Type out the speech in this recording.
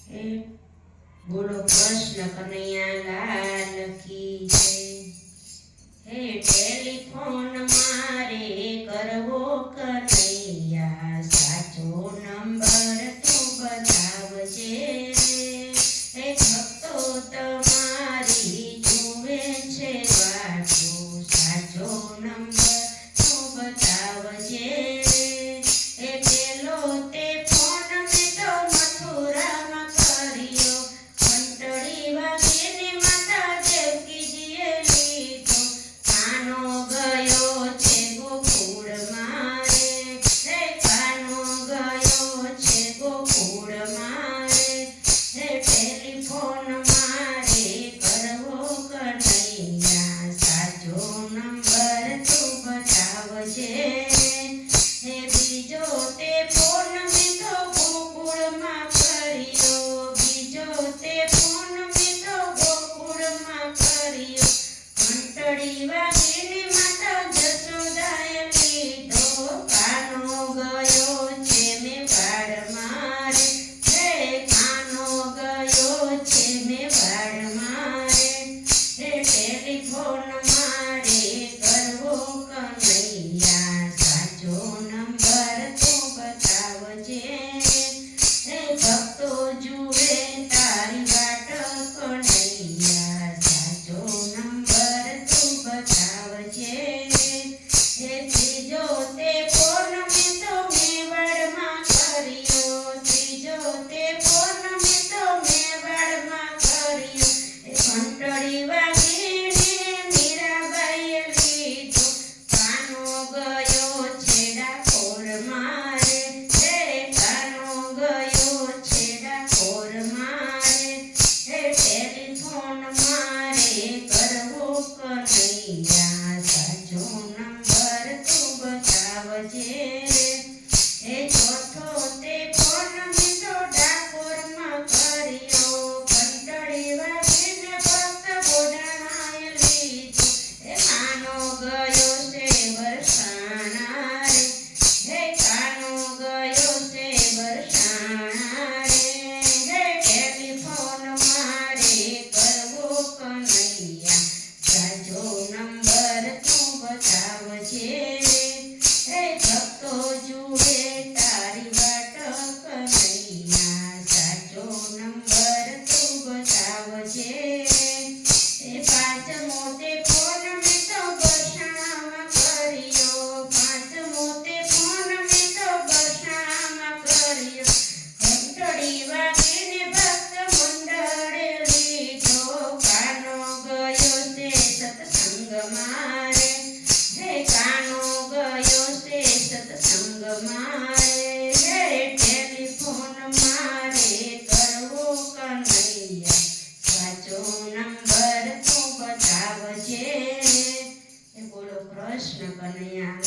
હે બોલો કૃષ્ણ કનૈયા લાલ કી જય। હે ટેલિફોન મારે કરવો કનૈયા સાચો નંબર તું બતાવજે। હે ભક્તો તમારી જુએ છે વાતો સાચો નંબર તું બતાવજે। હે પેલો તે ફોન મેં તો મથુરામાં કર્યો ઘંટડી વાગીને માતા દેવકીજીએ લીધો કાનો ગયો છે ગોકુળ મારે। હે કાનો ગયો છે ગોકુળ મારે। હે ટેલિફોન મારે કરવો કનૈયા સાચો નંબર તું બતાવજે। હે બીજો તે ફોન મેં તો ગોકુળમાં કર્યો બીજો તે ફોન મેં તો ગોકુળમાં કર્યો ઘંટડી વાગીને માતા જશોદાએ લીધો કાનો ગયો છે મેવાડ મારે। હે કાનો ગયો છે મેવાડ મારે। હે ટેલિફોન મારે કરવો કનૈયા સાચો નંબર તું બતાવજે। હે ભક્તો જુએ તારી વાટ કનૈયા સાચો નંબર તું બતાવજે। હે ત્રીજો તે ફોન મેં તો મેવાડમાં કર્યો ત્રીજો તે ફોન મેં તો મેવાડમાં કર્યો ઘંટડી વાગીને મીરાબાઈએ લીધો કાનો ગયો છે ડાકોર મારે। હે કાનો ગયો છે ડાકોર મારે। હે ટેલિફોન મારે કરવો કનૈયા સાચો નંબર તું બતાવજે। હે ચોથો તે ફોન મેં તો ડાકોરમાં કર્યો ઘંટડી વાગીને ભક્ત બોડાણાએ લીધો હે કાનો ગયો છે બરસાણા રે। હે કાનો ગયો છે બરસાણા રે। હે ટેલિફોન મારે કરવો કનૈયા સાચો નંબર તું બતાવજે। હે ભક્તો જુએ તારી વાટ કનૈયા સાચો નંબર તું બતાવજે। હે પાંચમો તે ફોન મેં તો બરસાણામાં કર્યો પાંચમો તે ફોન મેં તો બરસાણામાં કર્યો ઘંટડી વાગીને ભક્ત મંડળે લીધો કાનો ગયો છે સત્સંગ મારે। હે કાનો ગયો છે સત્સંગ મારે। હે ટેલિફોન મારે કરવો કનૈયા સાચો નંબર તું બતાવજે। હે બોલો કૃષ્ણ કનૈયા